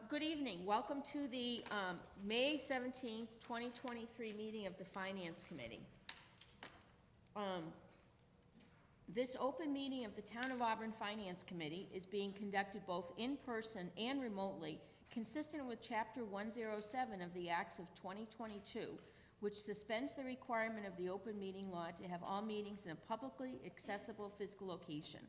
Good evening. Welcome to the May 17th, 2023 meeting of the Finance Committee. This open meeting of the Town of Auburn Finance Committee is being conducted both in person and remotely, consistent with Chapter 107 of the Acts of 2022, which suspends the requirement of the open meeting law to have all meetings in a publicly accessible physical location.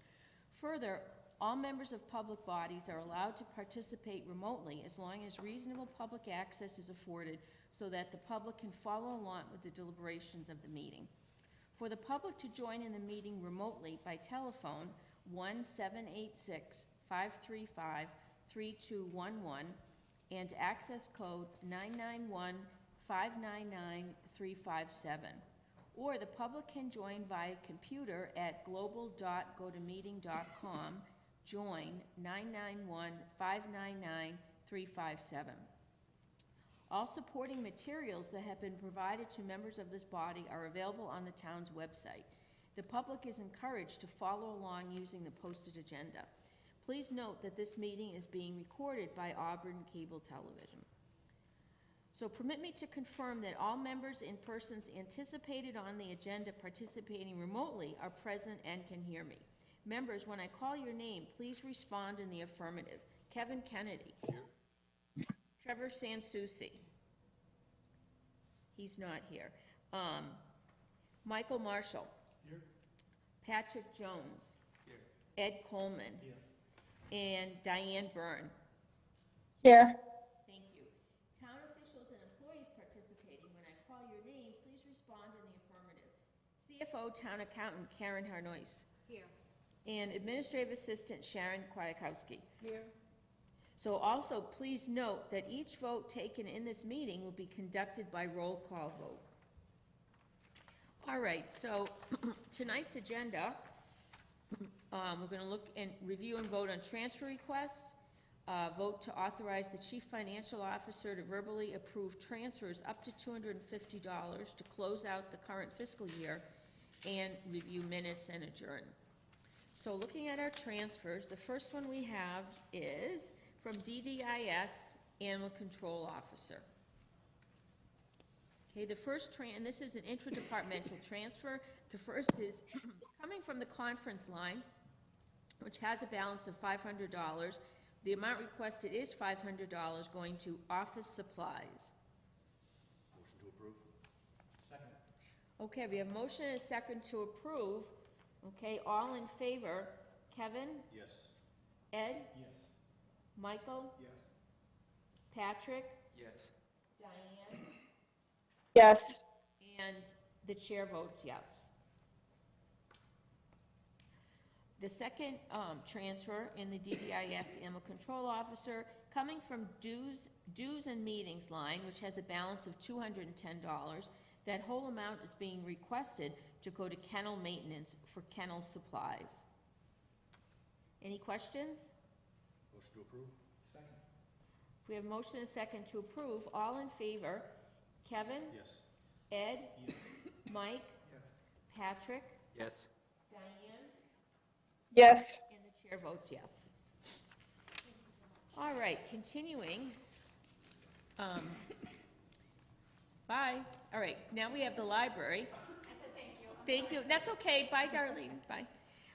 Further, all members of public bodies are allowed to participate remotely as long as reasonable public access is afforded so that the public can follow along with the deliberations of the meeting. For the public to join in the meeting remotely by telephone, 1-786-535-3211 and access code 991-599-357. Or the public can join via computer at global.gotomeeting.com, join 991-599-357. All supporting materials that have been provided to members of this body are available on the town's website. The public is encouraged to follow along using the posted agenda. Please note that this meeting is being recorded by Auburn Cable Television. So permit me to confirm that all members and persons anticipated on the agenda participating remotely are present and can hear me. Members, when I call your name, please respond in the affirmative. Kevin Kennedy. Here. Trevor Sansucci. He's not here. Michael Marshall. Here. Patrick Jones. Here. Ed Coleman. Here. And Diane Byrne. Here. Thank you. Town officials and employees participating, when I call your name, please respond in the affirmative. CFO Town Accountant Karen Harnois. Here. And Administrative Assistant Sharon Kwiatkowski. Here. So also, please note that each vote taken in this meeting will be conducted by roll call vote. All right, so tonight's agenda, we're going to look and review and vote on transfer requests, vote to authorize the Chief Financial Officer to verbally approve transfers up to $250 to close out the current fiscal year, and review minutes and adjourn. So looking at our transfers, the first one we have is from DDIS, Animal Control Officer. Okay, the first and this is an intradepartmental transfer. The first is coming from the conference line, which has a balance of $500. The amount requested is $500 going to office supplies. Motion to approve. Second. Okay, we have motion and a second to approve. Okay, all in favor? Kevin? Yes. Ed? Yes. Michael? Yes. Patrick? Yes. Diane? Yes. And the chair votes yes. The second transfer in the DDIS Animal Control Officer, coming from dues and meetings line, which has a balance of $210. That whole amount is being requested to go to kennel maintenance for kennel supplies. Any questions? Motion to approve. Second. We have motion and second to approve. All in favor? Kevin? Yes. Ed? Yes. Mike? Yes. Patrick? Yes. Diane? Yes. And the chair votes yes. All right, continuing. Bye. All right, now we have the library. I said thank you. Thank you. That's okay. Bye, Darlene. Bye.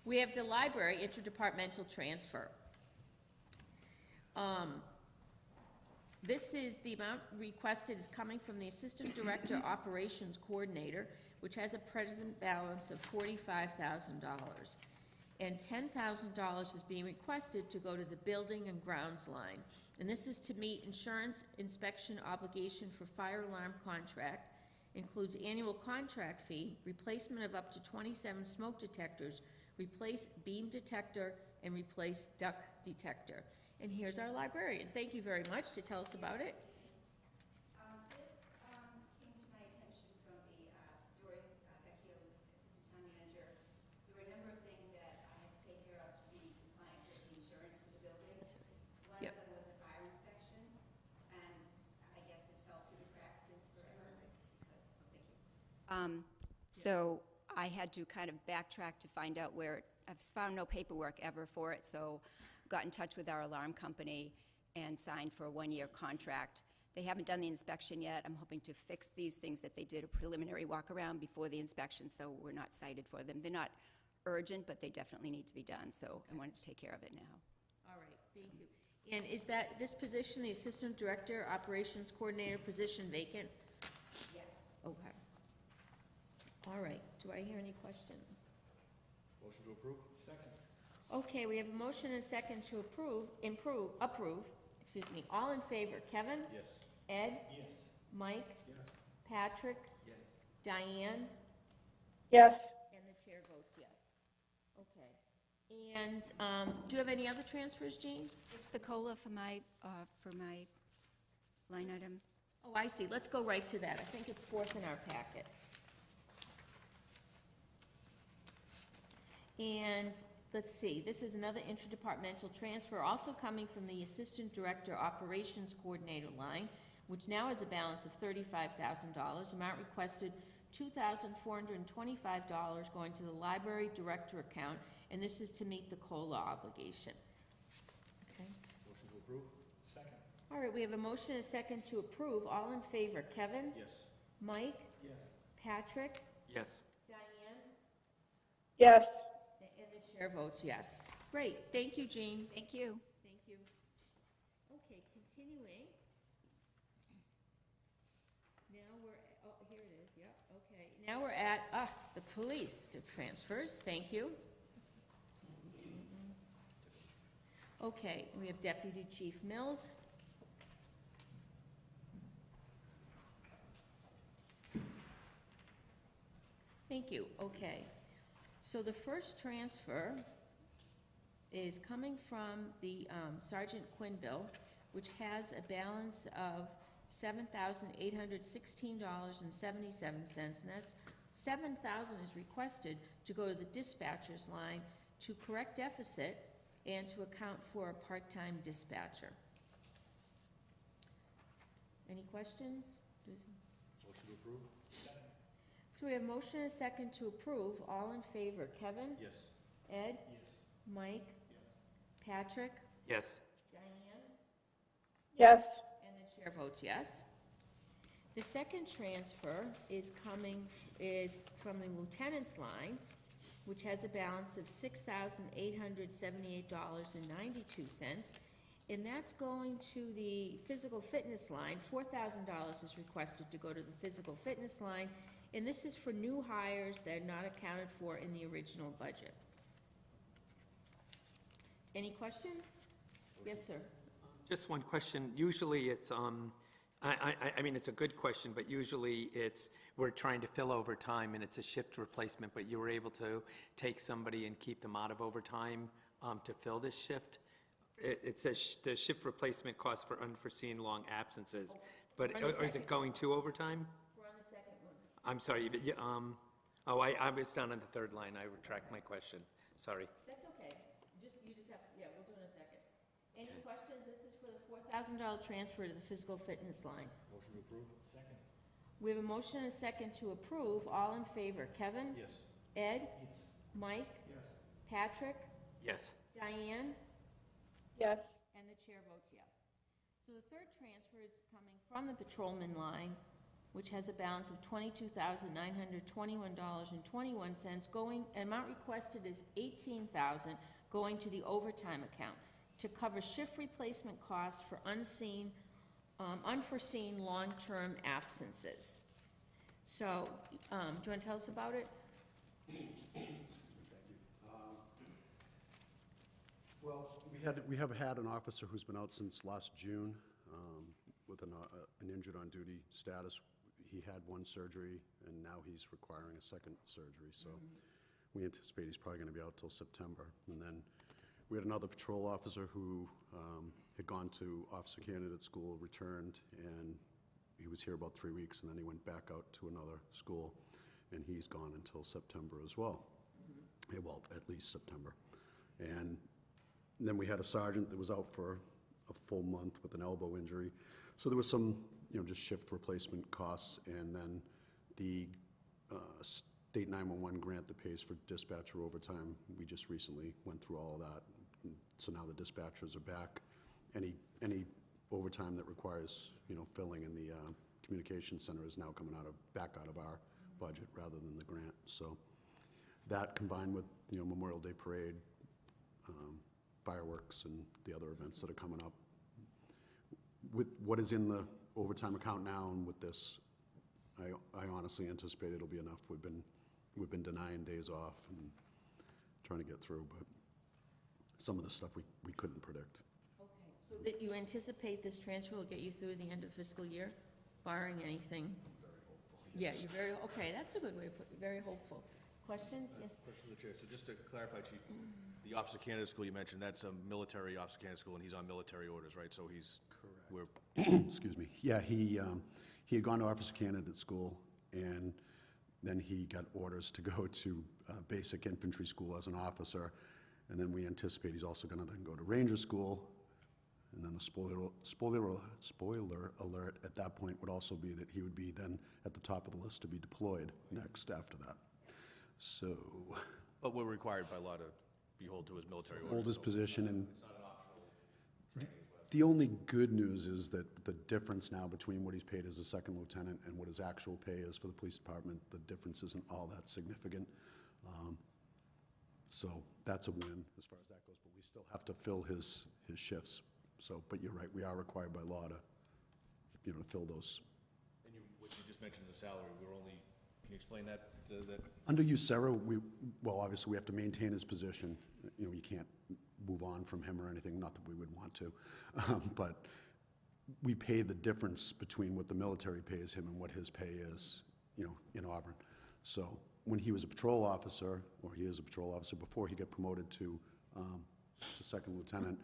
We have the library interdepartmental transfer. This is the amount requested is coming from the Assistant Director Operations Coordinator, which has a present balance of $45,000. And $10,000 is being requested to go to the Building and Grounds line. And this is to meet insurance inspection obligation for fire alarm contract, includes annual contract fee, replacement of up to 27 smoke detectors, replace beam detector, and replace duct detector. And here's our librarian. Thank you very much to tell us about it. This came to my attention from during Vecchio, Assistant Town Manager. There were a number of things that I had to take care of to be compliant with the insurance of the building. One Yep. of them was a fire inspection, and I guess it fell through the cracks since forever. So I had to kind of backtrack to find out where, I've found no paperwork ever for it, so got in touch with our alarm company, and signed for a one-year contract. They haven't done the inspection yet. I'm hoping to fix these things that they did a preliminary walk-around before the inspection, so we're not cited for them. They're not urgent, but they definitely need to be done, so I wanted to take care of it now. All right, thank you. And is that, this position, the Assistant Director, Operations Coordinator position vacant? Yes. Okay. All right, do I hear any questions? Motion to approve? Second. Okay, we have a motion and a second to approve, excuse me, all in favor, Kevin? Yes. Ed? Yes. Mike? Yes. Patrick? Yes. Diane? Yes. And the chair votes yes. Okay. And, do you have any other transfers, Jean? It's the COLA for my line item. Oh, I see, let's go right to that, I think it's fourth in our packet. And, let's see, this is another interdepartmental transfer, also coming from the Assistant Director Operations Coordinator line, which now has a balance of $35,000. Amount requested, $2,425 going to the Library Director account, and this is to meet the COLA obligation. Okay. Motion to approve? Second. All right, we have a motion and a second to approve. All in favor, Kevin? Yes. Mike? Yes. Patrick? Yes. Diane? Yes. And the chair votes yes. Great, thank you, Jean. Thank you. Thank you. Okay, continuing. Now we're, oh, here it is, yep, okay. Now we're at, the police transfers, thank you. Okay, we have Deputy Chief Mills. Thank you, okay. So the first transfer is coming from the Sergeant Quinn bill, which has a balance of $7,816.77, and that's $7,000 is requested to go to the dispatcher's line to correct deficit and to account for a part-time dispatcher. Any questions? Motion to approve? So we have motion and a second to approve. All in favor, Kevin? Yes. Ed? Yes. Mike? Yes. Patrick? Yes. Diane? Yes. And the chair votes yes. The second transfer is from the lieutenant's line, which has a balance of $6,878.92, and that's going to the physical fitness line. $4,000 is requested to go to the physical fitness line, and this is for new hires that are not accounted for in the original budget. Any questions? Yes, sir. Just one question. Usually it's, I mean, it's a good question, but usually it's, we're trying to fill overtime and it's a shift replacement, but you were able to take somebody and keep them out of overtime to fill this shift. It says the shift replacement costs for unforeseen long absences, but We're on the or is second. it going to overtime? We're on the second one. I'm sorry, but I was down on the third line. I retract my question. Sorry. That's okay. You just have, yeah, we'll do it in a second. Any questions? This is for the $4,000 transfer to the physical fitness line. Motion to approve? Second. We have a motion and a second to approve. All in favor, Kevin? Yes. Ed? Yes. Mike? Yes. Patrick? Yes. Diane? Yes. And the chair votes yes. So the third transfer is coming from the patrolman line, which has a balance of $22,921.21 going, amount requested is $18,000 going to the overtime account to cover shift replacement costs for unforeseen long-term absences. So, do you want to tell us about it? Well, we have had an officer who's been out since last June with an injured on duty status. He had one surgery and now he's requiring a second surgery, so we anticipate he's probably going to be out till September. And then we had another patrol officer who had gone to officer candidate school, returned, and he was here about 3 weeks, and then he went back out to another school, and he's gone until September as well. Yeah, well, at least September. And then we had a sergeant that was out for a full month with an elbow injury. So there was some, just shift replacement costs, and then the state 911 grant that pays for dispatcher overtime, we just recently went through all of that. So now the dispatchers are back. Any any overtime that requires, filling in the communication center is now coming back out of our budget rather than the grant. So that combined with, Memorial Day Parade, fireworks, and the other events that are coming up. With what is in the overtime account now and with this, I honestly anticipate it'll be enough. We've been denying days off and trying to get through, but some of the stuff we couldn't predict. Okay, so that you anticipate this transfer will get you through the end of fiscal year, barring anything? Yeah, you're very, okay, that's a good way to put it, very hopeful. Questions? Yes? Question to the chair. So just to clarify, Chief, the Officer Candidate School you mentioned, that's a military Officer Candidate School, and he's on military orders, right? So he's... Correct. Excuse me. Yeah, he had gone to Officer Candidate School, and then he got orders to go to basic infantry school as an officer, and then we anticipate he's also going to then go to Ranger School, and then the spoiler alert at that point would also be that he would be then at the top of the list to be deployed next after that. So, But we're required by law to behold to his military orders. hold his so position, and It's not an optional training as well. the only good news is that the difference now between what he's paid as a second lieutenant and what his actual pay is for the police department, the difference isn't all that significant. So that's a win as far as that goes, but we still have to fill his shifts. So, but you're right, we are required by law to, to fill those. And what you just mentioned, the salary, can you explain that? Under USERRA, obviously we have to maintain his position. You can't move on from him or anything, not that we would want to. But we pay the difference between what the military pays him and what his pay is, in Auburn. So when he was a patrol officer, or he is a patrol officer, before he got promoted to second lieutenant,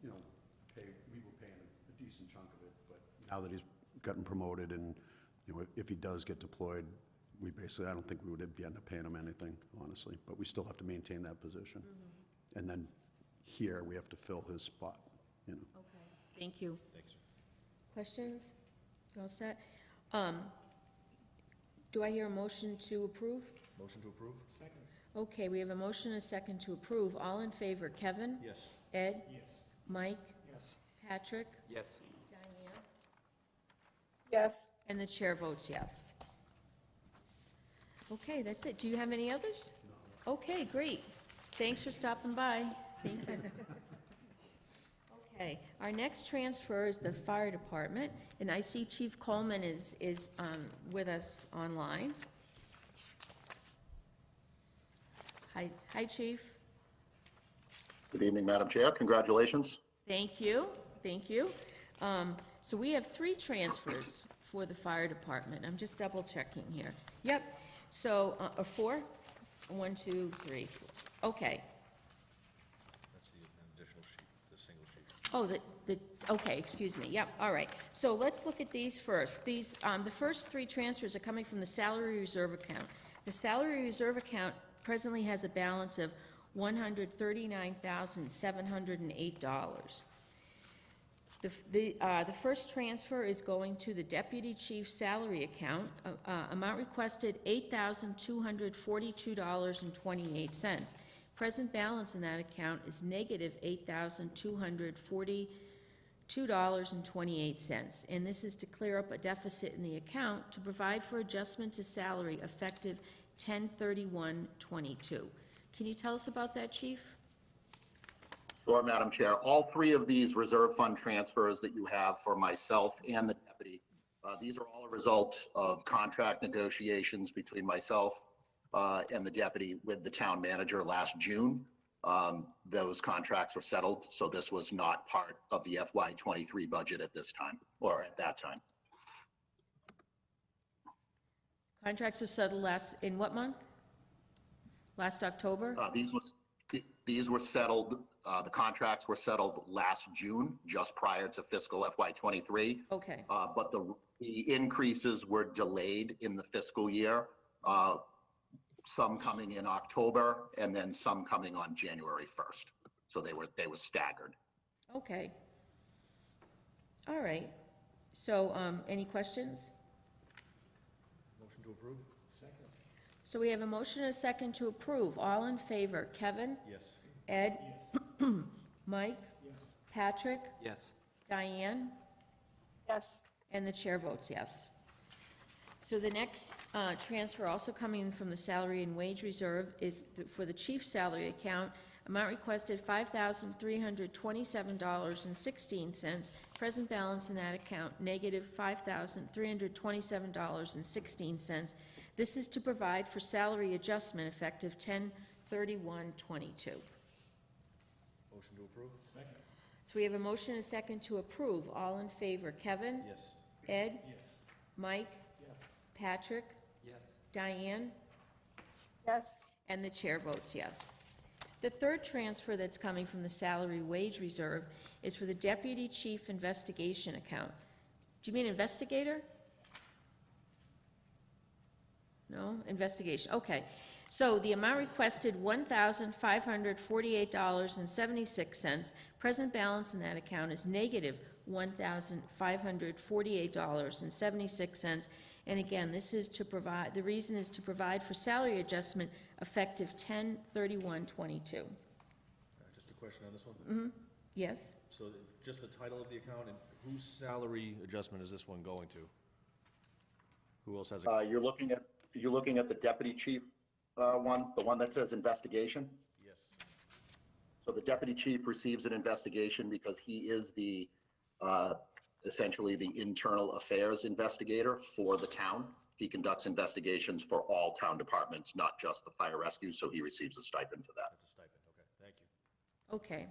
we were paying a decent chunk of it. But now that he's gotten promoted and, if he does get deployed, I don't think we would end up paying him anything, honestly, but we still have to maintain that position. Mm-hmm. And then here, we have to fill his spot, Okay, thank you. Thanks, sir. Questions? You all set? Do I hear a motion to approve? Motion to approve? Second. Okay, we have a motion and a second to approve. All in favor, Kevin? Yes. Ed? Yes. Mike? Yes. Patrick? Yes. Diane? Yes. And the chair votes yes. Okay, that's it. Do you have any others? No. Okay, great. Thanks for stopping by. Thank you. Okay, our next transfer is the fire department, and I see Chief Coleman is with us online. Hi, Chief. Good evening, Madam Chair. Congratulations. Thank you, thank you. So we have 3 transfers for the fire department. I'm just double checking here. Yep, so, 4? 1, 2, 3, 4. Okay. That's the additional sheet, the single sheet. Oh, okay, excuse me, yep, all right. So let's look at these first. These, the first 3 transfers are coming from the salary reserve account. The salary reserve account presently has a balance of $139,708. The first transfer is going to the deputy chief's salary account. Amount requested $8,242.28. Present balance in that account is negative $8,242.28. And this is to clear up a deficit in the account to provide for adjustment to salary effective 10/31/22. Can you tell us about that, Chief? Sure, Madam Chair. All 3 of these reserve fund transfers that you have for myself and the deputy, these are all a result of contract negotiations between myself and the deputy with the town manager last June. Those contracts were settled, so this was not part of the FY23 budget at this time, or at that time. Contracts were settled in what month? Last October? These were settled, the contracts were settled last June, just prior to fiscal FY23. Okay, But the increases were delayed in the fiscal year, some coming in October and then some coming on January 1st. So they were staggered. okay. All right. So, any questions? Motion to approve? Second. So we have a motion and a second to approve. All in favor, Kevin? Yes. Ed? Yes. Mike? Yes. Patrick? Yes. Diane? Yes. And the chair votes yes. So the next transfer, also coming in from the salary and wage reserve, is for the chief's salary account. Amount requested $5,327.16. Present balance in that account, negative $5,327.16. This is to provide for salary adjustment effective 10/31/22. Motion to approve? Second. So we have a motion and a second to approve. All in favor, Kevin? Yes. Ed? Yes. Mike? Yes. Patrick? Yes. Diane? Yes. And the chair votes yes. The third transfer that's coming from the salary wage reserve is for the deputy chief investigation account. Do you mean investigator? No, investigation, okay. So the amount requested, $1,548.76. Present balance in that account is negative $1,548.76. And again, this is to provide, the reason is to provide for salary adjustment effective 10/31/22. Just a question on this one? Yes? So just the title of the account, and whose salary adjustment is this one going to? Who else has a? You're looking at the deputy chief one, the one that says investigation? Yes. So the deputy chief receives an investigation because he is the, essentially the internal affairs investigator for the town. He conducts investigations for all town departments, not just the fire rescue, so he receives a stipend for that. That's a stipend, okay, thank you. Okay.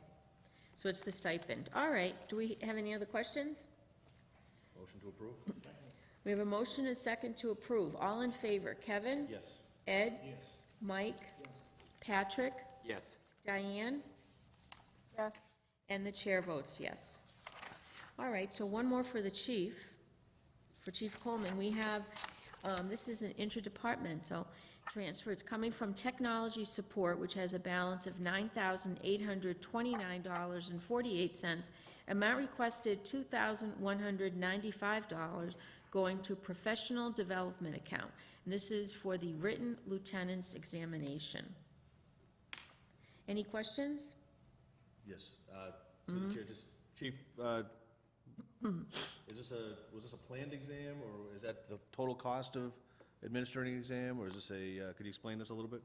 So it's the stipend. All right. Do we have any other questions? Motion to approve? We have a motion and a second to approve. All in favor, Kevin? Yes. Ed? Yes. Mike? Patrick? Yes. Diane? Yes. And the chair votes yes. All right, so one more for the chief, for Chief Coleman. We have, this is an interdepartmental transfer. It's coming from technology support, which has a balance of $9,829.48. Amount requested, $2,195, going to professional development account. And this is for the written lieutenant's examination. Any questions? Yes, through the chair, just, Chief, was this a planned exam, or is that the total cost of administering an exam, or is this could you explain this a little bit?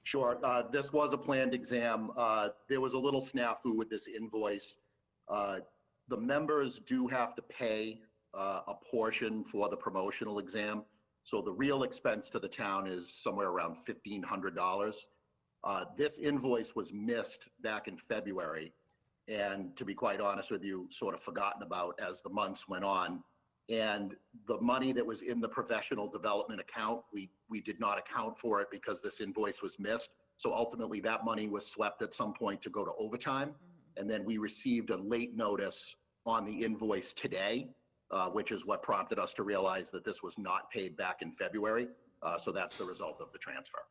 Sure. This was a planned exam. There was a little snafu with this invoice. The members do have to pay a portion for the promotional exam. So the real expense to the town is somewhere around $1,500. This invoice was missed back in February, and to be quite honest with you, sort of forgotten about as the months went on. And the money that was in the professional development account, we did not account for it because this invoice was missed. So ultimately, that money was swept at some point to go to overtime. And then we received a late notice on the invoice today, which is what prompted us to realize that this was not paid back in February. So that's the result of the transfer.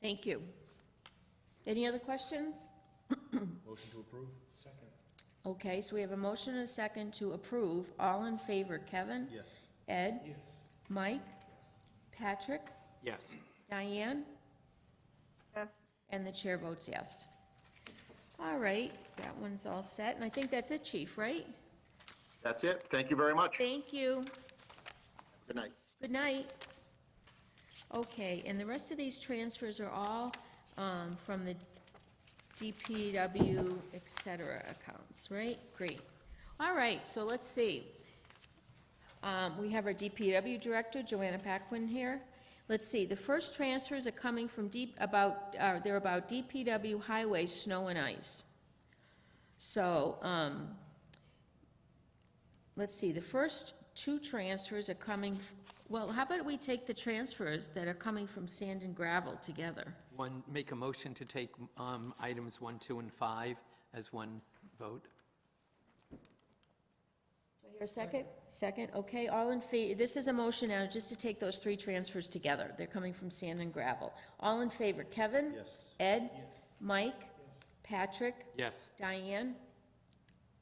Thank you. Any other questions? Motion to approve? Second. Okay, so we have a motion and a second to approve. All in favor, Kevin? Yes. Ed? Yes. Mike? Patrick? Yes. Diane? Yes. And the chair votes yes. All right, that one's all set, and I think that's it, Chief, right? That's it. Thank you very much. Thank you. Good night. Good night. Okay, and the rest of these transfers are all from the DPW, et cetera, accounts, right? Great. All right, so let's see. We have our DPW Director, Joanna Paquin, here. Let's see, the first transfers are coming from they're about DPW highway, snow and ice. So, let's see, the first two transfers are coming, well, how about we take the transfers that are coming from sand and gravel together? Make a motion to take items 1, 2, and 5 as one vote. Do I hear a second? Second, okay, all in favor, this is a motion now just to take those three transfers together. They're coming from sand and gravel. All in favor, Kevin? Yes. Ed? Mike? Patrick? Yes. Diane?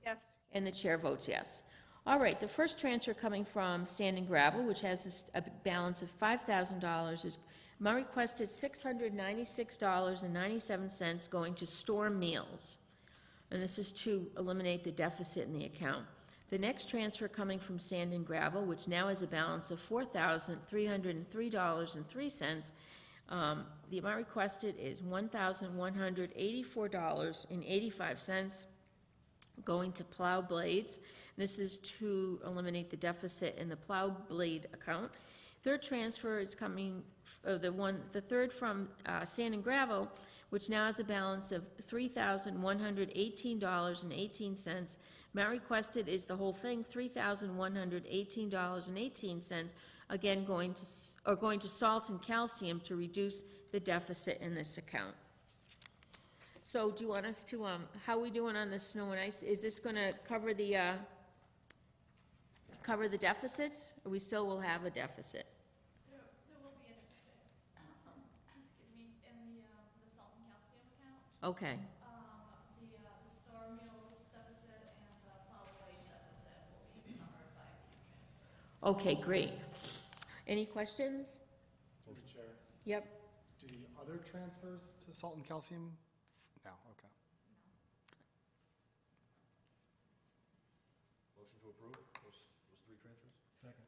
Yes. And the chair votes yes. All right, the first transfer coming from Sand and Gravel, which has a balance of $5,000, is, my request is $696.97 going to Storm Meals. and this is to eliminate the deficit in the account. The next transfer coming from Sand and Gravel, which now has a balance of $4,303.03, the amount requested is $1,184.85 going to plow blades. This is to eliminate the deficit in the plow blade account. Third transfer is coming, the third from Sand and Gravel, which now has a balance of $3,118.18. Amount requested is the whole thing, $3,118.18, again going to salt and calcium to reduce the deficit in this account. So do you want us to, how are we doing on the snow and ice? Is this gonna cover the deficits, or we still will have a deficit? There will be a deficit, excuse me, in the salt and calcium account. Okay, The Star Mills deficit and the plow blade deficit will be covered by these transfers. okay, great. Any questions? Motion, Chair. Yep. Do the other transfers to salt and calcium? No, okay. Motion to approve those three transfers? Second.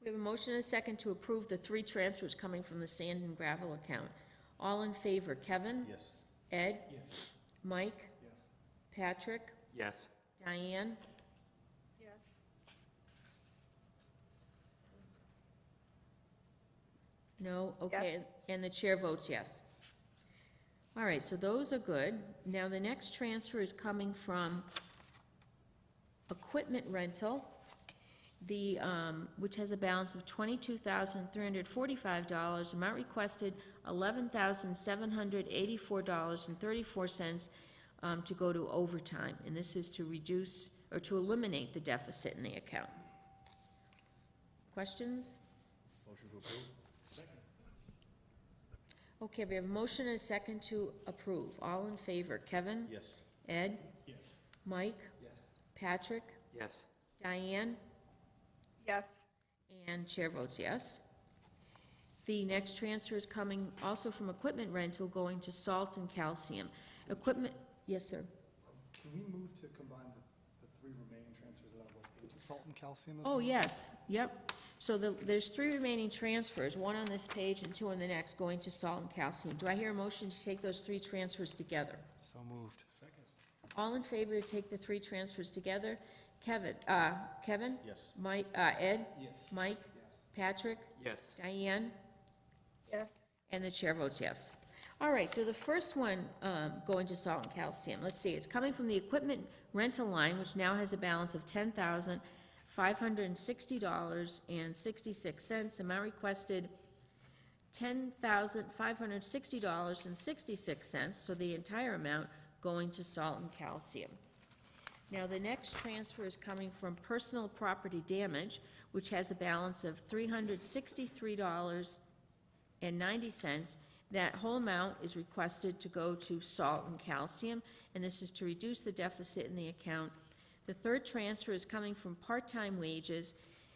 We have a motion and a second to approve the three transfers coming from the Sand and Gravel account. All in favor, Kevin? Yes. Ed? Yes. Mike? Yes. Patrick? Yes. Diane? Yes. No? Okay, Yes. and the chair votes yes. All right, so those are good. Now, the next transfer is coming from equipment rental, which has a balance of $22,345. Amount requested, $11,784.34, to go to overtime. And this is to reduce, or to eliminate the deficit in the account. Questions? Motion to approve? Second. Okay, we have a motion and a second to approve. All in favor, Kevin? Yes. Ed? Yes. Mike? Yes. Patrick? Yes. Diane? Yes. And chair votes yes. The next transfer is coming also from equipment rental, going to salt and calcium. Equipment, yes, sir. Can we move to combine the three remaining transfers that I looked into salt and calcium as Oh, well? yes, yep. So there's three remaining transfers, one on this page and two on the next, going to salt and calcium. Do I hear a motion to take those three transfers together? So moved. Second. All in favor to take the three transfers together? Kevin? Yes. Mike, Ed? Yes. Mike? Yes. Patrick? Yes. Diane? Yes. And the chair votes yes. All right, so the first one, going to salt and calcium, let's see, it's coming from the equipment rental line, which now has a balance of $10,560.66. Amount requested, $10,560.66, so the entire amount going to salt and calcium. Now, the next transfer is coming from personal property damage, which has a balance of $363.90. That whole amount is requested to go to salt and calcium, and this is to reduce the deficit in the account. The third transfer is coming from part-time wages,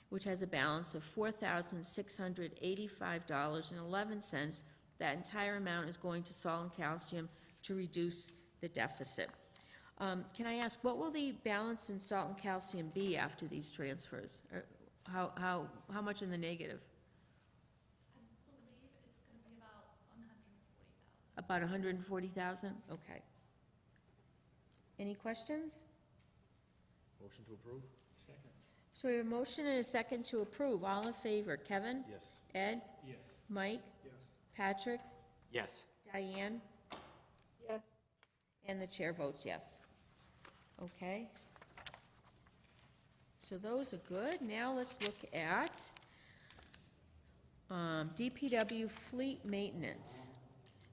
which has a balance of $4,685.11. That entire amount is going to salt and calcium to reduce the deficit. Can I ask, what will the balance in salt and calcium be after these transfers? Or how much in the negative? I believe it's gonna be about $140,000. About $140,000? Okay. Any questions? Motion to approve? Second. So we have a motion and a second to approve. All in favor, Kevin? Yes. Ed? Yes. Mike? Yes. Patrick? Yes. Diane? Yes. And the chair votes yes. Okay. So those are good. Now let's look at DPW fleet maintenance.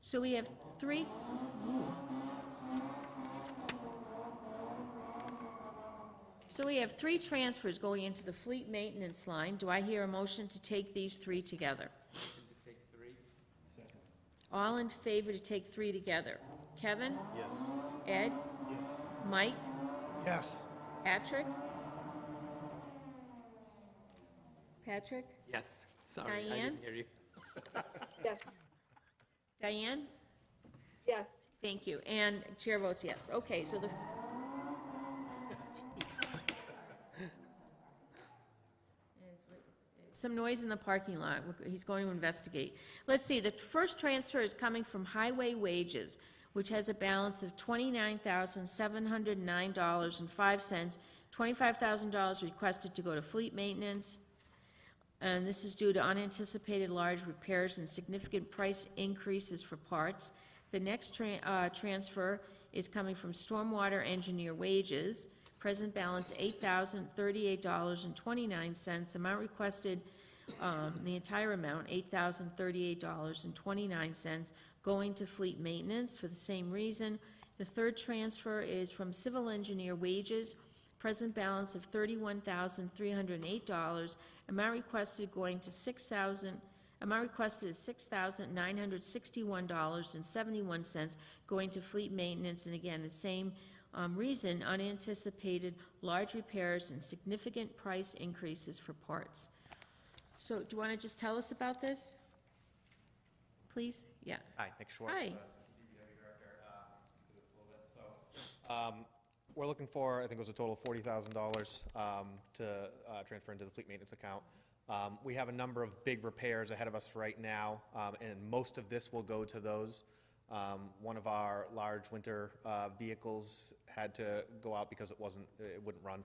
So we have three. So we have three transfers going into the fleet maintenance line. Do I hear a motion to take these three together? Take three. Second. All in favor to take three together? Kevin? Yes. Ed? Yes. Mike? Yes. Patrick? Patrick? Yes. Sorry, I Diane? didn't hear you. Yes. Diane? Yes. Thank you, and chair votes yes. Okay, so some noise in the parking lot, he's going to investigate. Let's see, the first transfer is coming from highway wages, which has a balance of $29,709.05. $25,000 requested to go to fleet maintenance, and this is due to unanticipated large repairs and significant price increases for parts. The next transfer is coming from stormwater engineer wages. Present balance $8,038.29. Amount requested, the entire amount, $8,038.29, going to fleet maintenance for the same reason. The third transfer is from civil engineer wages. Present balance of $31,308. Amount requested going to amount requested is $6,961.71, going to fleet maintenance, and again, the same reason, unanticipated large repairs and significant price increases for parts. So, do you want to just tell us about this? Please? Yeah. Hi, Nick Schwartz, Hi. Assistant DPW Director. Speak to this a little bit. So, we're looking for, I think it was a total of $40,000 to transfer into the fleet maintenance account. We have a number of big repairs ahead of us right now, and most of this will go to those. One of our large winter vehicles had to go out because it wouldn't run.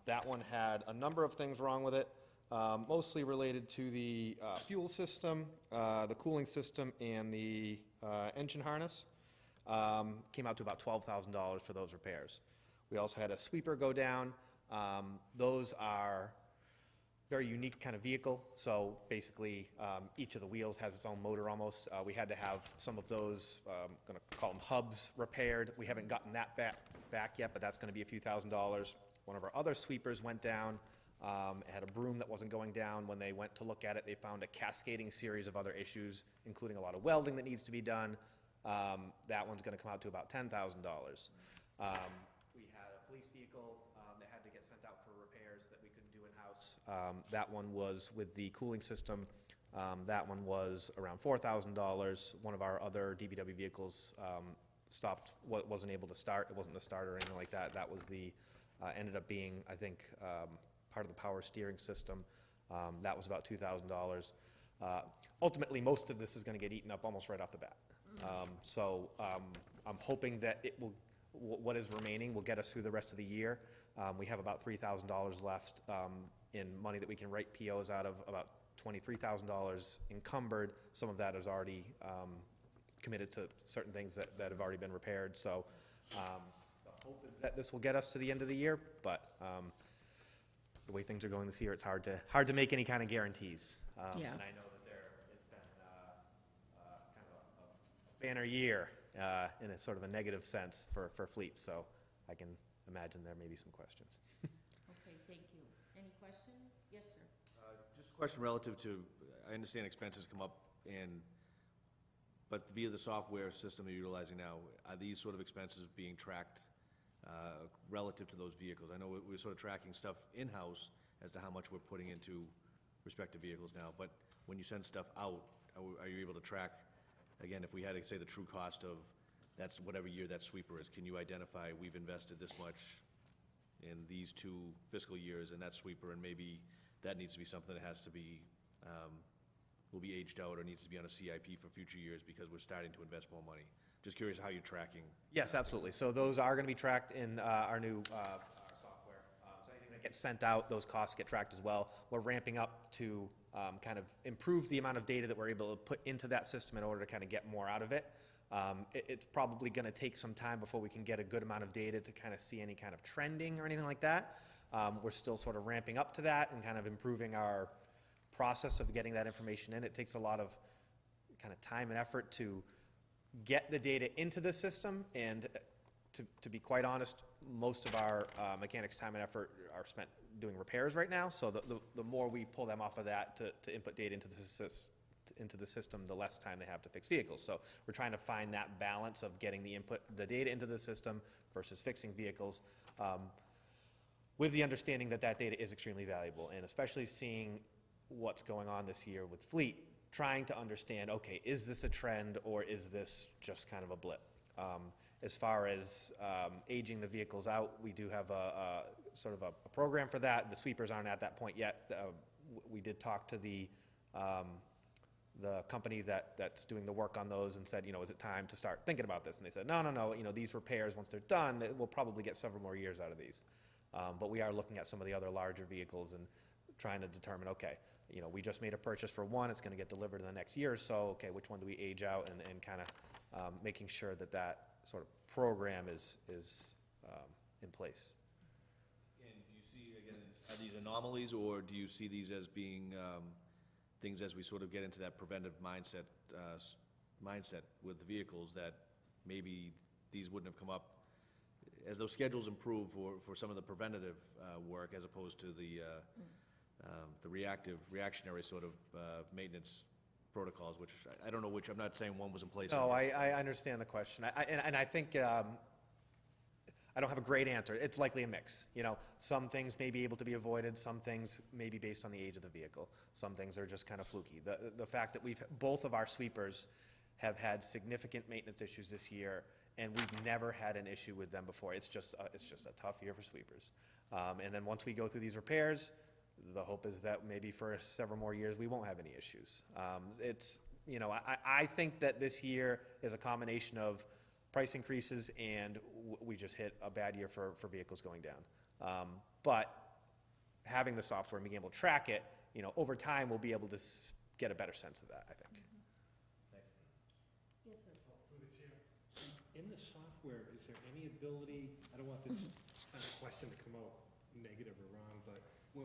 That one had a number of things wrong with it, mostly related to the fuel system, the cooling system, and the engine harness. Came out to about $12,000 for those repairs. We also had a sweeper go down. Those are very unique kind of vehicle, so basically each of the wheels has its own motor almost. We had to have some of those, I'm going to call them hubs, repaired. We haven't gotten that back yet, but that's going to be a few $1,000s. One of our other sweepers went down. It had a broom that wasn't going down. When they went to look at it, they found a cascading series of other issues, including a lot of welding that needs to be done. That one's going to come out to about $10,000. We had a police vehicle that had to get sent out for repairs that we couldn't do in-house. That one was with the cooling system. That one was around $4,000. One of our other DPW vehicles stopped, wasn't able to start. It wasn't the starter or anything like that. That was the, ended up being, I think, part of the power steering system. That was about $2,000. Ultimately, most of this is going to get eaten up almost right off the bat. I'm hoping that it will, what is remaining will get us through the rest of the year. We have about $3,000 left in money that we can write POs out of, about $23,000 encumbered. Some of that is already committed to certain things that have already been repaired. So the hope is that this will get us to the end of the year, but the way things are going this year, it's hard to make any kind of guarantees. Yeah. And I know that it's been kind of a banner year in a sort of a negative sense for fleets, so I can imagine there may be some questions. Okay, thank you. Any questions? Yes, sir. Just a question relative to, I understand expenses come up, but via the software system you're utilizing now, are these sort of expenses being tracked relative to those vehicles? I know we're sort of tracking stuff in-house as to how much we're putting into respective vehicles now, but when you send stuff out, are you able to track, again, if we had to say the true cost of that's whatever year that sweeper is, can you identify we've invested this much in these 2 fiscal years in that sweeper, and maybe that needs to be something that has to be, will be aged out or needs to be on a CIP for future years because we're starting to invest more money? Just curious how you're tracking. Yes, absolutely. So those are going to be tracked in our new our software. So anything that gets sent out, those costs get tracked as well. We're ramping up to kind of improve the amount of data that we're able to put into that system in order to kind of get more out of it. It's probably going to take some time before we can get a good amount of data to kind of see any kind of trending or anything like that. We're still sort of ramping up to that and kind of improving our process of getting that information in. It takes a lot of kind of time and effort to get the data into the system, and to be quite honest, most of our mechanics' time and effort are spent doing repairs right now, so the more we pull them off of that to input data into the system, the less time they have to fix vehicles. So we're trying to find that balance of getting the data into the system versus fixing vehicles, with the understanding that that data is extremely valuable, and especially seeing what's going on this year with fleet, trying to understand, okay, is this a trend or is this just kind of a blip? As far as aging the vehicles out, we do have a sort of a program for that. The sweepers aren't at that point yet. We did talk to the company that's doing the work on those and said, is it time to start thinking about this? And they said, no, these repairs, once they're done, we'll probably get several more years out of these. But we are looking at some of the other larger vehicles and trying to determine, okay, we just made a purchase for one, it's gonna get delivered in the next year or so, okay, which one do we age out, and kind of making sure that sort of program is in place. And do you see, again, are these anomalies, or do you see these as being things as we sort of get into that preventive mindset with the vehicles, that maybe these wouldn't have come up as those schedules improve for some of the preventative work, as opposed to the reactionary sort of maintenance protocols, which I don't know which, I'm not saying one was in place. No, I understand the question. And I think, I don't have a great answer. It's likely a mix. Some things may be able to be avoided, some things may be based on the age of the vehicle. Some things are just kind of fluky. The fact that both of our sweepers have had significant maintenance issues this year, and we've never had an issue with them before. It's just a tough year for sweepers. And then once we go through these repairs, the hope is that maybe for several more years, we won't have any issues. I think that this year is a combination of price increases and we just hit a bad year for vehicles going down. But having the software and being able to track it, over time, we'll be able to get a better sense of that, I think. Through the chair, in the software, is there any ability, I don't want this question to come out negative or wrong, but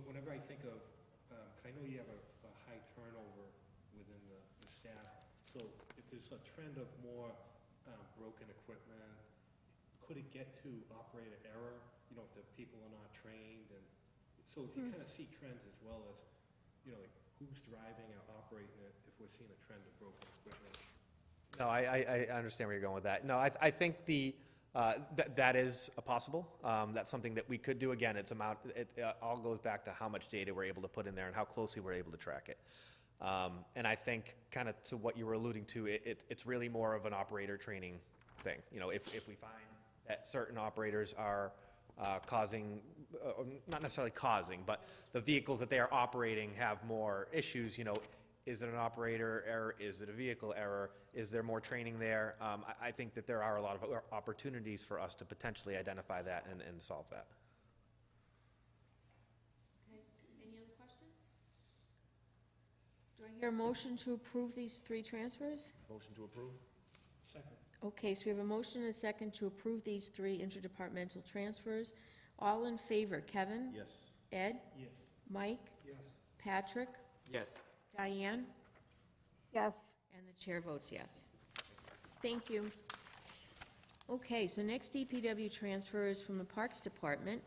whenever I think of, 'cause I know you have a high turnover within the staff, so if there's a trend of more broken equipment, could it get to operator error, if the people are not trained? And so if you kind of see trends as well as, like who's driving or operating it, if we're seeing a trend of broken equipment? No, I understand where you're going with that. No, I think that is possible. That's something that we could do. Again, it all goes back to how much data we're able to put in there and how closely we're able to track it. And I think, kind of to what you were alluding to, it's really more of an operator training thing. If we find that certain operators are causing, not necessarily causing, but the vehicles that they are operating have more issues, is it an operator error? Is it a vehicle error? Is there more training there? I think that there are a lot of opportunities for us to potentially identify that and solve that. Okay, any other questions? Do I hear a motion to approve these three transfers? Motion to approve? Second. Okay, so we have a motion and a second to approve these three interdepartmental transfers. All in favor, Kevin? Yes. Ed? Yes. Mike? Yes. Patrick? Yes. Diane? Yes. And the chair votes yes. Thank you. Okay, so next DPW transfer is from the Parks Department.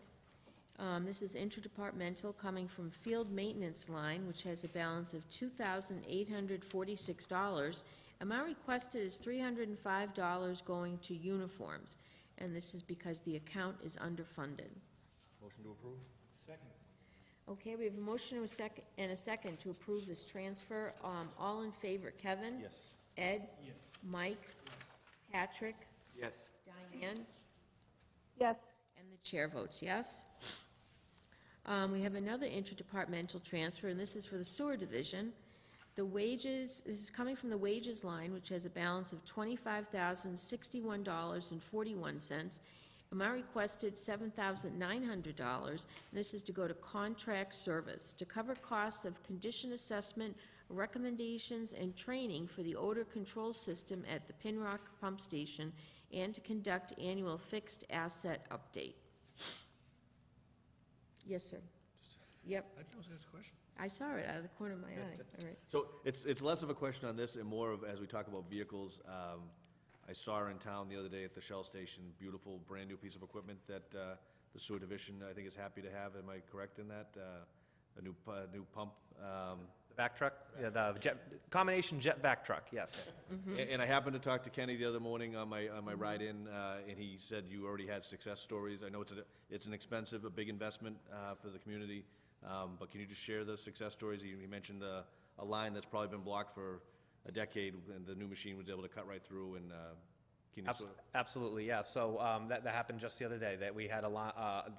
This is interdepartmental, coming from Field Maintenance Line, which has a balance of $2,846. Amount requested is $305 going to uniforms, and this is because the account is underfunded. Motion to approve? Second. Okay, we have a motion and a second to approve this transfer. All in favor, Kevin? Yes. Ed? Yes. Mike? Yes. Patrick? Yes. Diane? Yes. And the chair votes yes. We have another interdepartmental transfer, and this is for the sewer division. The wages, this is coming from the wages line, which has a balance of $25,061.41. Amount requested $7,900, and this is to go to contract service to cover costs of condition assessment, recommendations, and training for the odor control system at the Pinrock Pump Station, and to conduct annual fixed asset update. Yes, sir. Yep, I was ask a question. I saw it out of the corner of my eye. All right. So it's less of a question on this and more of, as we talk about vehicles, I saw her in town the other day at the Shell station, beautiful, brand-new piece of equipment that the sewer division, I think, is happy to have. Am I correct in that? A new pump? The vac truck? Yeah, the combination jet vac truck, yes. And I happened to talk to Kenny the other morning on my ride-in, and he said you already had success stories. I know it's an expensive, a big investment for the community, but can you just share those success stories? You mentioned a line that's probably been blocked for a decade, and the new machine was able to cut right through. And can Can you sort of? Absolutely, yeah. So that happened just the other day, that we had a line,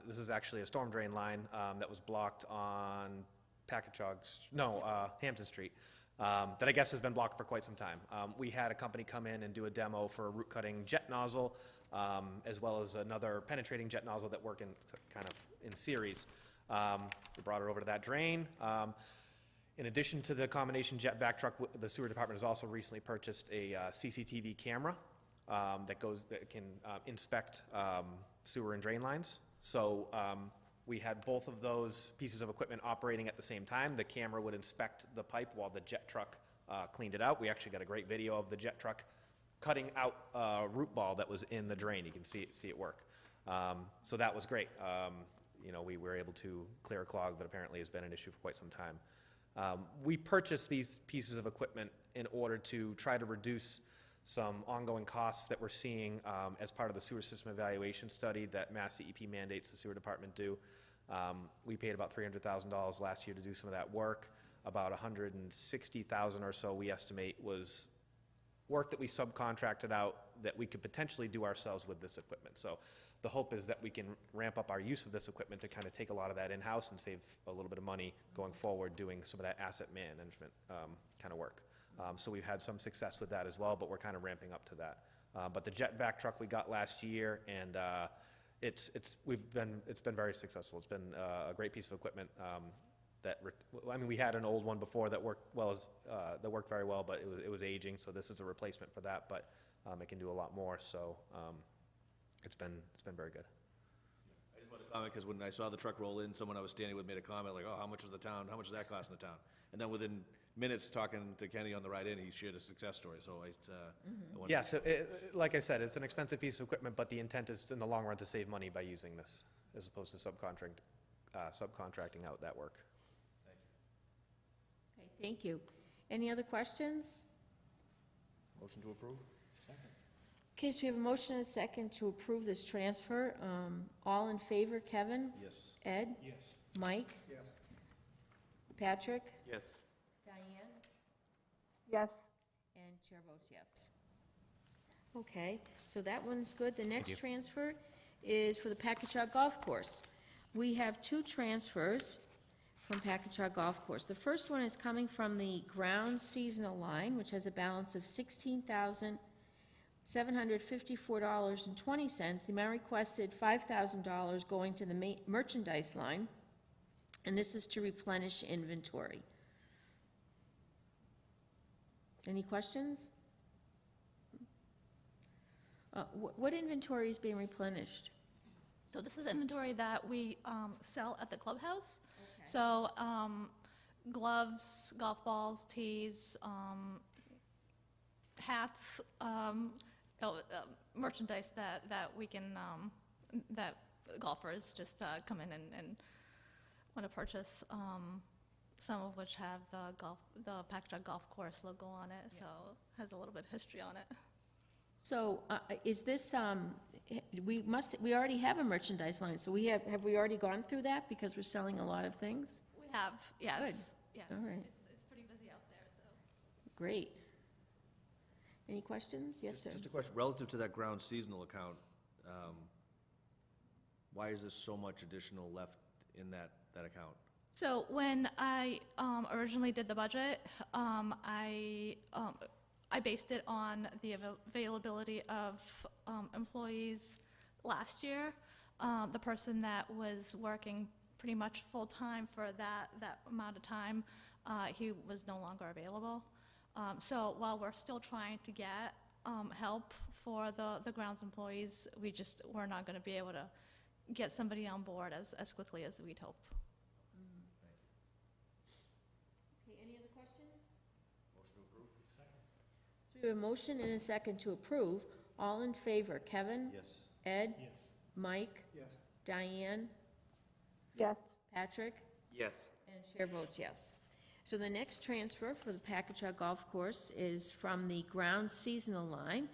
this is actually a storm drain line that was blocked on Hampton Street, that I guess has been blocked for quite some time. We had a company come in and do a demo for a root cutting jet nozzle, as well as another penetrating jet nozzle that work in kind of in series. We brought it over to that drain. In addition to the combination jet vac truck, the sewer department has also recently purchased a CCTV camera that can inspect sewer and drain lines. So we had both of those pieces of equipment operating at the same time. The camera would inspect the pipe while the jet truck cleaned it out. We actually got a great video of the jet truck cutting out a root ball that was in the drain. You can see it work. So that was great. We were able to clear a clog that apparently has been an issue for quite some time. We purchased these pieces of equipment in order to try to reduce some ongoing costs that we're seeing as part of the sewer system evaluation study that Mass DEP mandates the sewer department do. We paid about $300,000 last year to do some of that work. About $160,000 or so we estimate was work that we subcontracted out that we could potentially do ourselves with this equipment. So the hope is that we can ramp up our use of this equipment to kind of take a lot of that in-house and save a little bit of money going forward doing some of that asset management kind of work. So we've had some success with that as well, but we're kind of ramping up to that. But the jet vac truck we got last year, and it's been very successful. It's been a great piece of equipment. We had an old one before that worked very well, but it was aging. So this is a replacement for that, but it can do a lot more. So it's been very good. I just wanted to comment, because when I saw the truck roll in, someone I was standing with made a comment like, oh, how much does that cost in the town? And then within minutes talking to Kenny on the ride in, he shared a success story, so I wondered. Yeah, so like I said, it's an expensive piece of equipment, but the intent is in the long run to save money by using this, as opposed to subcontracting out that work. Okay, thank you. Any other questions? Motion to approve? Okay, so we have a motion and a second to approve this transfer. All in favor, Kevin? Yes. Ed? Yes. Mike? Yes. Patrick? Yes. Diane? Yes. And chair votes yes. Okay, so that one's good. The next transfer is for the Packagug Golf Course. We have two transfers from Packagug Golf Course. The first one is coming from the grounds seasonal line, which has a balance of $16,754.20. The amount requested, $5,000 going to the merchandise line, and this is to replenish inventory. Any questions? What inventory is being replenished? So this is inventory that we sell at the clubhouse. So gloves, golf balls, tees, hats, merchandise that we can, that golfers just come in and want to purchase, some of which have the Packagug Golf Course logo on it, so has a little bit of history on it. So, is this, we already have a merchandise line, so have we already gone through that because we're selling a lot of things? We have, yes. Good. Yes. All right. It's pretty busy out there, so. Great. Any questions? Yes, sir. Just a question, relative to that ground seasonal account, why is there so much additional left in that account? So when I originally did the budget, I based it on the availability of employees last year. The person that was working pretty much full-time for that amount of time, he was no longer available. So while we're still trying to get help for the grounds employees, we're not going to be able to get somebody on board as quickly as we'd hope. Okay, any other questions? Motion to approve. Second. So we have a motion and a second to approve. All in favor, Kevin? Yes. Ed? Yes. Mike? Yes. Diane? Yes. Patrick? Yes. And chair votes yes. So the next transfer for the Packagug Golf Course is from the ground seasonal line,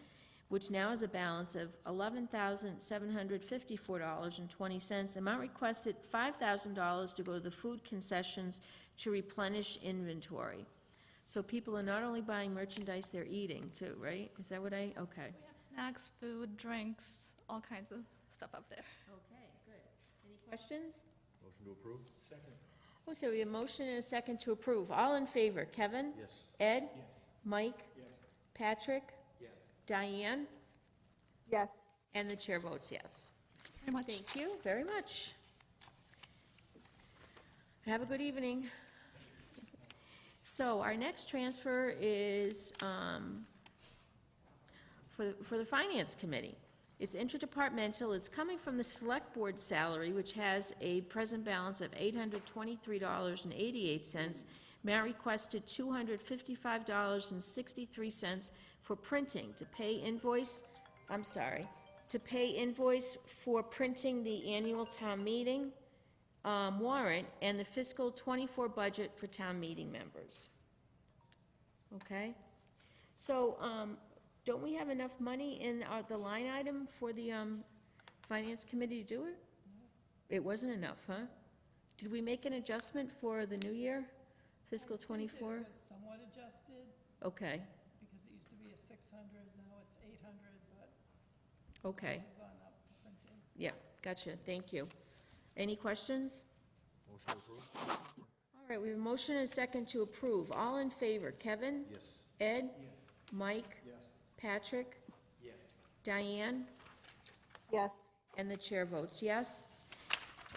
which now has a balance of $11,754.20. Amount requested, $5,000 to go to the food concessions to replenish inventory. So people are not only buying merchandise, they're eating too, right? Is that what okay. We have snacks, food, drinks, all kinds of stuff up there. Okay, good. Any questions? Motion to approve? Second. Oh, so we have a motion and a second to approve. All in favor? Kevin? Yes. Ed? Yes. Mike? Yes. Patrick? Yes. Diane? Yes. And the chair votes yes. Very much. Thank you very much. Have a good evening. So our next transfer is for the Finance Committee. It's interdepartmental, it's coming from the Select Board salary, which has a present balance of $823.88. Matt requested $255.63 for printing to pay invoice for printing the annual town meeting warrant and the fiscal '24 budget for town meeting members. Okay? So, don't we have enough money in the line item for the Finance Committee to do it? It wasn't enough, huh? Did we make an adjustment for the new year, fiscal '24? It was somewhat adjusted, Okay, because it used to be a 600, now it's 800, but okay, it's gone up for printing. yeah, gotcha, thank you. Any questions? Motion to approve? All right, we have a motion and a second to approve. All in favor, Kevin? Yes. Ed? Yes. Mike? Yes. Patrick? Yes. Diane? Yes. And the chair votes yes.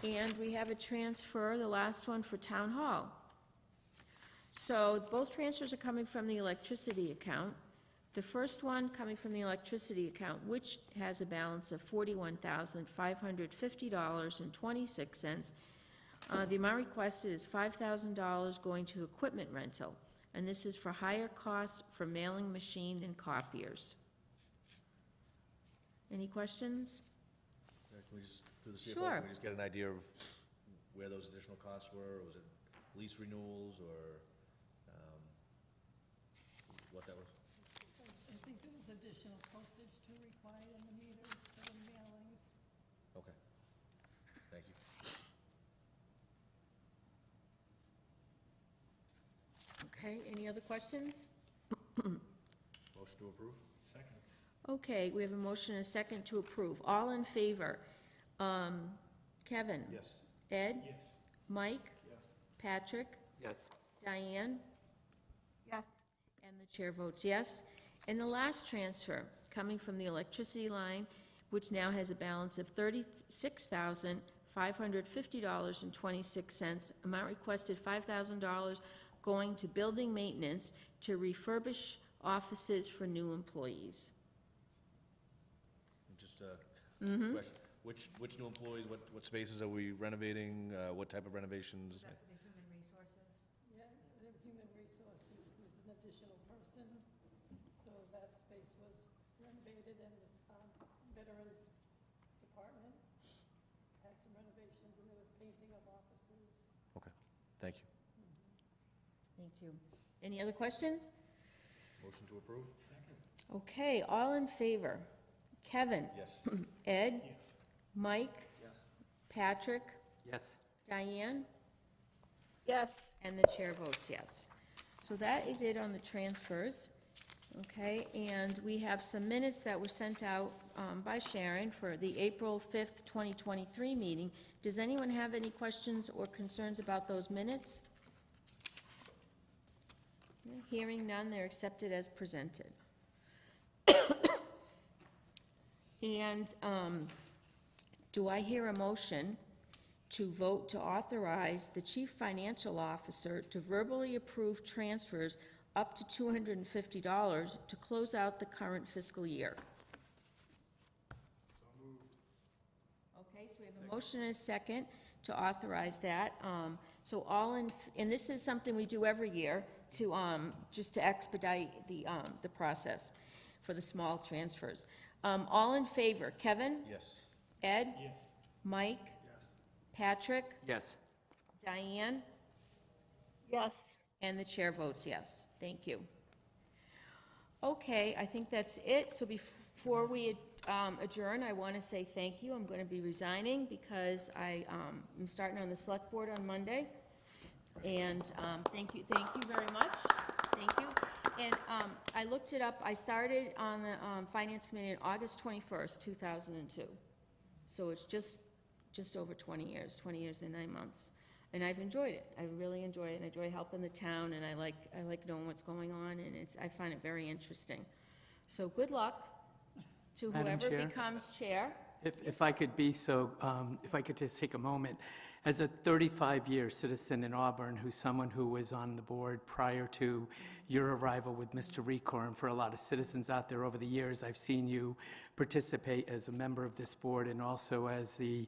And we have a transfer, the last one for Town Hall. So both transfers are coming from the electricity account. The first one coming from the electricity account, which has a balance of $41,550.26. The amount requested is $5,000 going to equipment rental, and this is for higher cost for mailing machine and copiers. Any questions? Can we just, through the CFO, Sure. can we just get an idea of where those additional costs were? Was it lease renewals or what that was? I think there was additional postage too required in the meters for the mailings. Okay. Thank you. Okay, any other questions? Motion to approve? Second. Okay, we have a motion and a second to approve. All in favor? Kevin? Yes. Ed? Yes. Mike? Yes. Patrick? Yes. Diane? Yes. And the chair votes yes. And the last transfer, coming from the electricity line, which now has a balance of $36,550.26. Amount requested $5,000 going to building maintenance to refurbish offices for new employees. Just a question. Which new employees, what spaces are we renovating? What type of renovations? Yeah, the human resources, there's an additional person, so that space was renovated, and this veterans department had some renovations, and there was painting of offices. Okay, thank you. Thank you. Any other questions? Motion to approve? Second. Okay, all in favor? Kevin? Yes. Ed? Yes. Mike? Yes. Patrick? Yes. Diane? Yes. And the chair votes yes. So that is it on the transfers, okay? And we have some minutes that were sent out by Sharon for the April 5th, 2023 meeting. Does anyone have any questions or concerns about those minutes? Hearing none, they're accepted as presented. And do I hear a motion to vote to authorize the chief financial officer to verbally approve transfers up to $250 to close out the current fiscal year? So moved. Okay, so we have a motion and a second to authorize that. So and this is something we do every year to, just to expedite the process for the small transfers. All in favor, Kevin? Yes. Ed? Yes. Mike? Yes. Patrick? Yes. Diane? Yes. And the chair votes yes. Thank you. Okay, I think that's it. So before we adjourn, I want to say thank you. I'm going to be resigning because I am starting on the select board on Monday. And thank you very much. Thank you. And I looked it up, I started on the Finance Committee on August 21st, 2002. So it's just over 20 years and 9 months. And I've enjoyed it, I really enjoy it, I enjoy helping the town, and I like knowing what's going on, and I find it very interesting. So good luck to Madam whoever Chair? becomes chair. If I could be so, if I could just take a moment, as a 35-year citizen in Auburn, who's someone who was on the board prior to your arrival with Mr. Recor, and for a lot of citizens out there over the years, I've seen you participate as a member of this board and also as the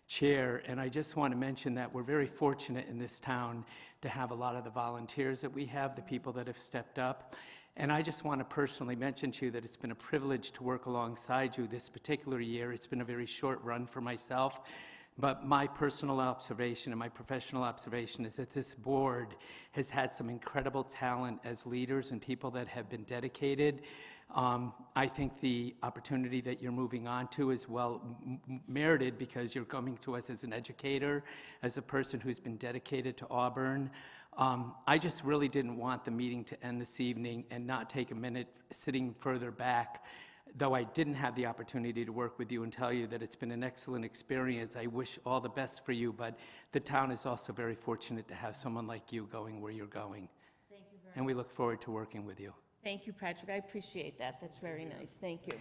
chair, and I just want to mention that we're very fortunate in this town to have a lot of the volunteers that we have, the people that have stepped up. And I just want to personally mention to you that it's been a privilege to work alongside you this particular year. It's been a very short run for myself, but my personal observation and my professional observation is that this board has had some incredible talent as leaders and people that have been dedicated. I think the opportunity that you're moving on to is well merited because you're coming to us as an educator, as a person who's been dedicated to Auburn. I just really didn't want the meeting to end this evening and not take a minute sitting further back. Though I didn't have the opportunity to work with you and tell you that it's been an excellent experience, I wish all the best for you, but the town is also very fortunate to have someone like you going where you're going. Thank you very much. And we look forward to working with you. Thank you, Patrick, I appreciate that, that's very nice, thank you.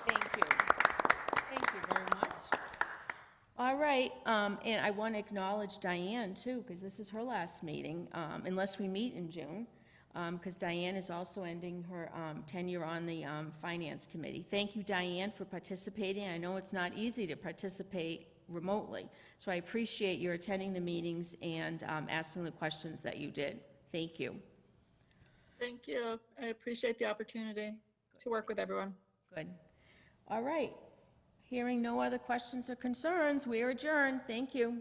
Thank you. Thank you very much. All right, and I want to acknowledge Diane, too, because this is her last meeting, unless we meet in June, because Diane is also ending her tenure on the Finance Committee. Thank you, Diane, for participating. I know it's not easy to participate remotely, so I appreciate your attending the meetings and asking the questions that you did. Thank you. Thank you. I appreciate the opportunity to work with everyone. Good. All right. Hearing no other questions or concerns, we are adjourned. Thank you.